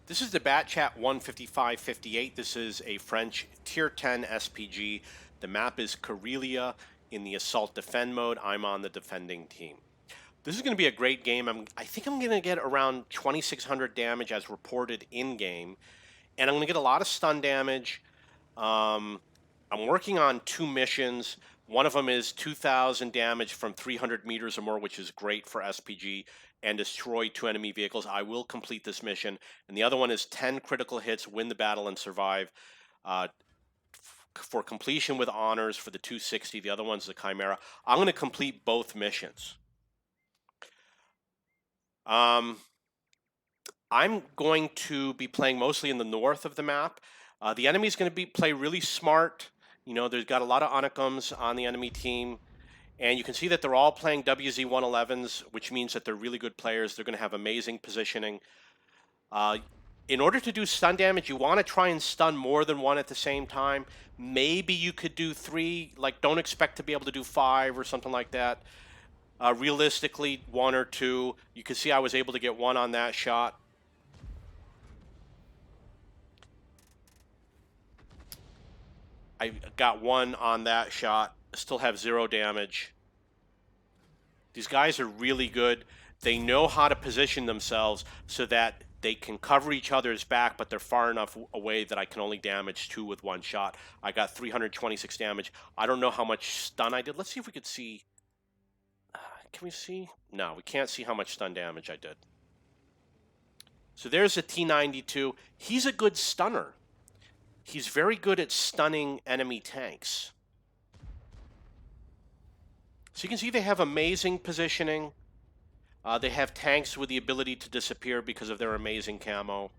This is the Bat Chat 15558. This is a French Tier 10 SPG. The map is Karelia in the Assault Defend mode. I'm on the defending team. This is going to be a great game. I think I'm going to get around 2,600 damage as reported in-game. And I'm going to get a lot of stun damage. I'm working on 2 missions. One of them is 2,000 damage from 300 meters or more, which is great for SPG, and destroy 2 enemy vehicles. I will complete this mission. And the other one is 10 critical hits, win the battle, and survive. For completion with honors for the 260. The other one's the Chimera. I'm going to complete both missions. I'm going to be playing mostly in the north of the map. The enemy's going to play really smart. You know, there's got a lot of Unicums on the enemy team. And you can see that they're all playing WZ-111s, which means that they're really good players. They're going to have amazing positioning. In order to do stun damage, you want to try and stun more than one at the same time. Maybe you could do 3. Like, don't expect to be able to do 5 or something like that. Realistically, 1 or 2. You can see I was able to get 1 on that shot. I got 1 on that shot. Still have 0 damage. These guys are really good. They know how to position themselves so that they can cover each other's back, but they're far enough away that I can only damage 2 with 1 shot. I got 326 damage. I don't know how much stun I did. Let's see if we could see. Can we see? No, we can't see how much stun damage I did. So there's a T-92. He's a good stunner. He's very good at stunning enemy tanks. So you can see they have amazing positioning. They have tanks with the ability to disappear because of their amazing camo.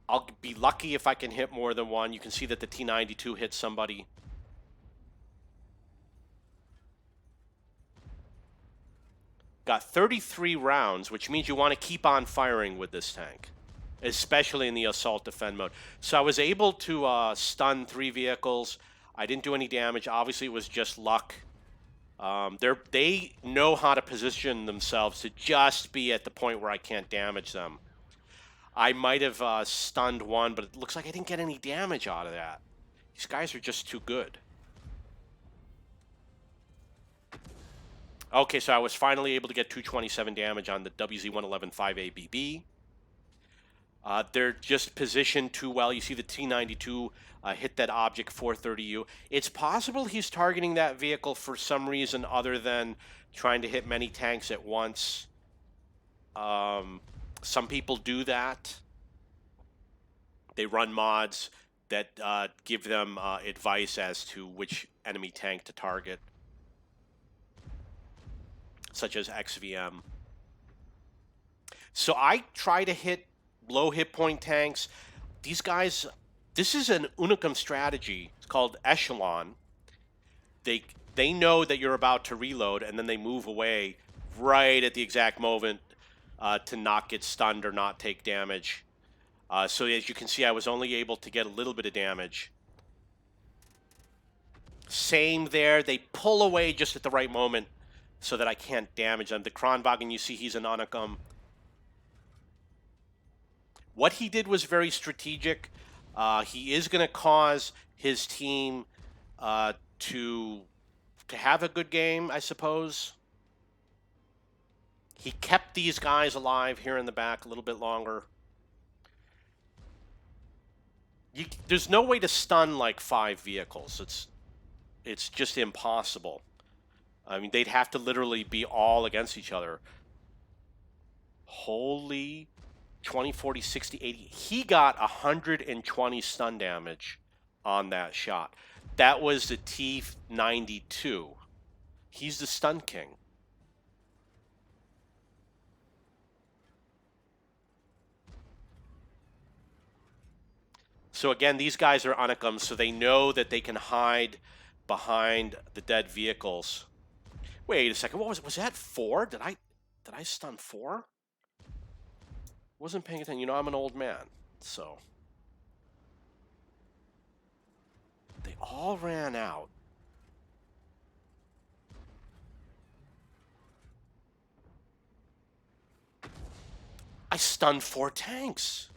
I'll be lucky if I can hit more than 1. You can see that the T-92 hit somebody. Got 33 rounds, which means you want to keep on firing with this tank, especially in the Assault Defend mode. So I was able to stun 3 vehicles. I didn't do any damage. Obviously, it was just luck. They know how to position themselves to just be at the point where I can't damage them. I might have stunned 1, but it looks like I didn't get any damage out of that. These guys are just too good. Okay, so I was finally able to get 227 damage on the WZ-111 5ABB. They're just positioned too well. You see the T-92 hit that object 430U. It's possible he's targeting that vehicle for some reason other than trying to hit many tanks at once. Some people do that. They run mods that give them advice as to which enemy tank to target, such as XVM. So I try to hit low hit point tanks. These guys, this is an Unicum strategy. It's called Echelon. They know that you're about to reload, and then they move away right at the exact moment to not get stunned or not take damage. So as you can see, I was only able to get a little bit of damage. Same there. They pull away just at the right moment so that I can't damage them. The Kronwagen, you see he's an Unicum. What he did was very strategic. He is going to cause his team to have a good game, I suppose. He kept these guys alive here in the back a little bit longer. There's no way to stun like 5 vehicles. It's just impossible. I mean, they'd have to literally be all against each other. Holy 20, 40, 60, 80. He got 120 stun damage on that shot. That was the T-92. He's the stun king. So again, these guys are Unicums, so they know that they can hide behind the dead vehicles. Wait a second. What was that 4? Did I stun 4? Wasn't paying attention. You know, I'm an old man, so they all ran out. I stunned 4 tanks.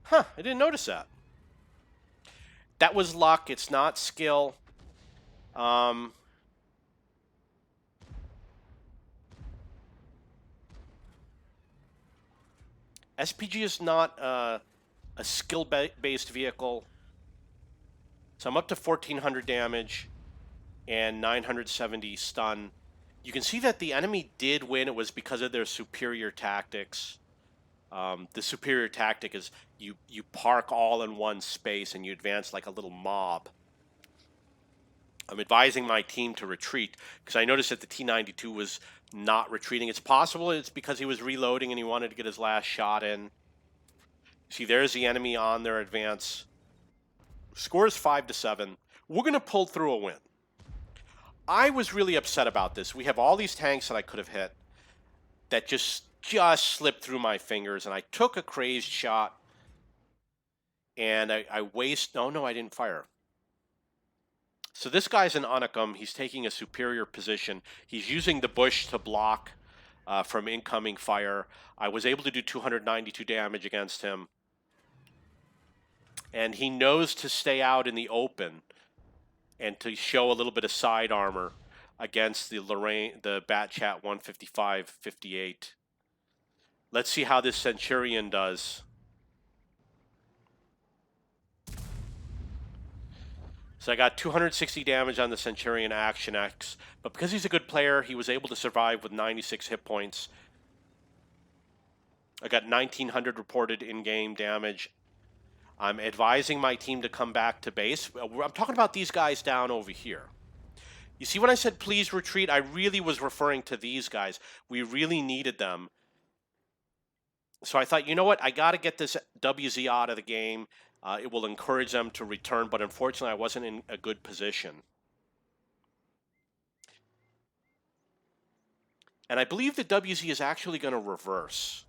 Huh, I didn't notice that. That was luck. It's not skill. SPG is not a skill-based vehicle. So I'm up to 1,400 damage and 970 stun. You can see that the enemy did win. It was because of their superior tactics. The superior tactic is you park all in one space and you advance like a little mob. I'm advising my team to retreat because I noticed that the T-92 was not retreating. It's possible it's because he was reloading and he wanted to get his last shot in. See, there's the enemy on their advance. Score is 5-7. We're going to pull through a win. I was really upset about this. We have all these tanks that I could have hit that just slipped through my fingers, and I took a crazed shot, and I no, I didn't fire. So this guy's an Unicum. He's taking a superior position. He's using the bush to block from incoming fire. I was able to do 292 damage against him. And he knows to stay out in the open and to show a little bit of side armor against the Batchat 155-58. Let's see how this Centurion does. So I got 260 damage on the Centurion Action X, but because he's a good player, he was able to survive with 96 hit points. I got 1,900 reported in-game damage. I'm advising my team to come back to base. I'm talking about these guys down over here. You see when I said please retreat, I really was referring to these guys. We really needed them. So I thought, you know what? I got to get this WZ out of the game. It will encourage them to return, but unfortunately I wasn't in a good position. And I believe the WZ is actually going to reverse.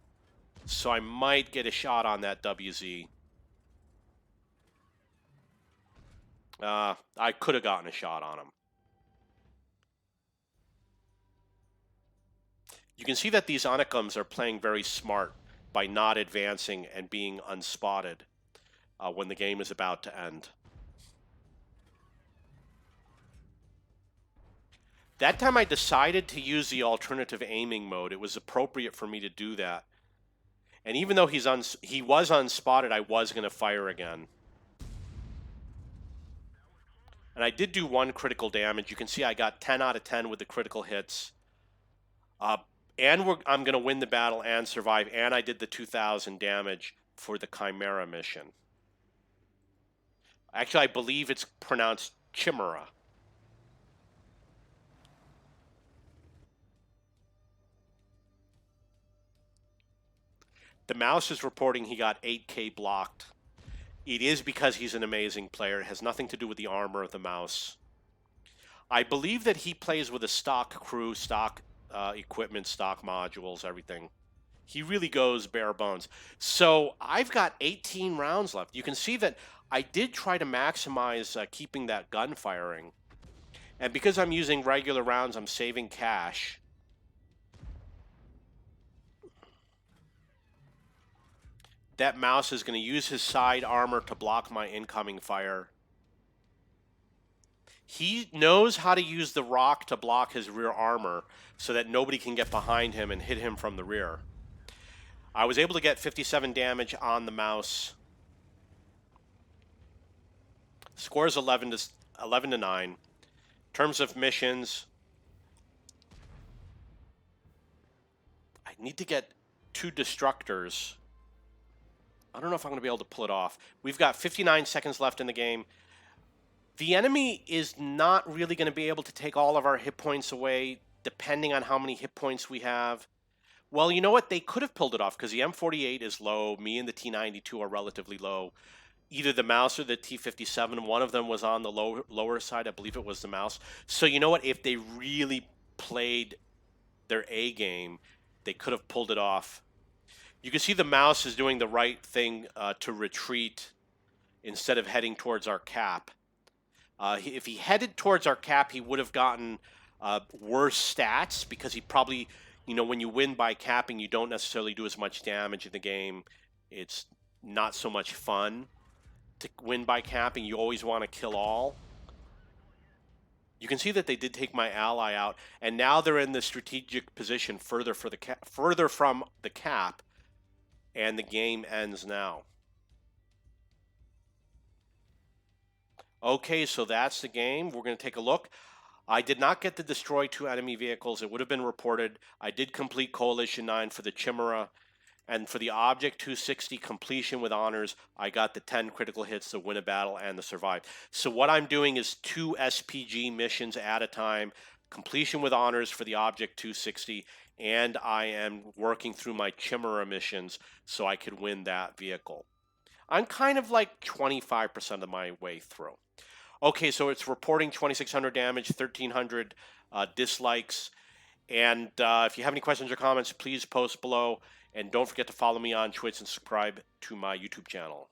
So I might get a shot on that WZ. I could have gotten a shot on him. You can see that these Unicums are playing very smart by not advancing and being unspotted when the game is about to end. That time I decided to use the alternative aiming mode. It was appropriate for me to do that. And even though he was unspotted, I was going to fire again. And I did do 1 critical damage. You can see I got 10 out of 10 with the critical hits. And I'm going to win the battle and survive. And I did the 2,000 damage for the Chimera mission. Actually, I believe it's pronounced Chimera. The mouse is reporting he got 8K blocked. It is because he's an amazing player. It has nothing to do with the armor of the mouse. I believe that he plays with a stock crew, stock equipment, stock modules, everything. He really goes bare bones. So I've got 18 rounds left. You can see that I did try to maximize keeping that gun firing. And because I'm using regular rounds, I'm saving cash. That mouse is going to use his side armor to block my incoming fire. He knows how to use the rock to block his rear armor so that nobody can get behind him and hit him from the rear. I was able to get 57 damage on the mouse. Score is 11 to 9. In terms of missions, I need to get 2 destructors. I don't know if I'm going to be able to pull it off. We've got 59 seconds left in the game. The enemy is not really going to be able to take all of our hit points away, depending on how many hit points we have. Well, you know what? They could have pulled it off because the M48 is low. Me and the T92 are relatively low. Either the mouse or the T57. One of them was on the lower side. I believe it was the mouse. So you know what? If they really played their A game, they could have pulled it off. You can see the mouse is doing the right thing to retreat instead of heading towards our cap. If he headed towards our cap, he would have gotten worse stats because he probably you know, when you win by capping, you don't necessarily do as much damage in the game. It's not so much fun to win by capping. You always want to kill all. You can see that they did take my ally out, and now they're in the strategic position further from the cap, and the game ends now. Okay, so that's the game. We're going to take a look. I did not get to destroy 2 enemy vehicles. It would have been reported. I did complete Coalition 9 for the Chimera. And for the Object 260 completion with honors, I got the 10 critical hits to win a battle and to survive. So what I'm doing is 2 SPG missions at a time, completion with honors for the Object 260, and I am working through my Chimera missions so I could win that vehicle. I'm kind of like 25% of my way through. Okay, so it's reporting 2,600 damage, 1,300 dislikes. And if you have any questions or comments, please post below. And don't forget to follow me on Twitch and subscribe to my YouTube channel.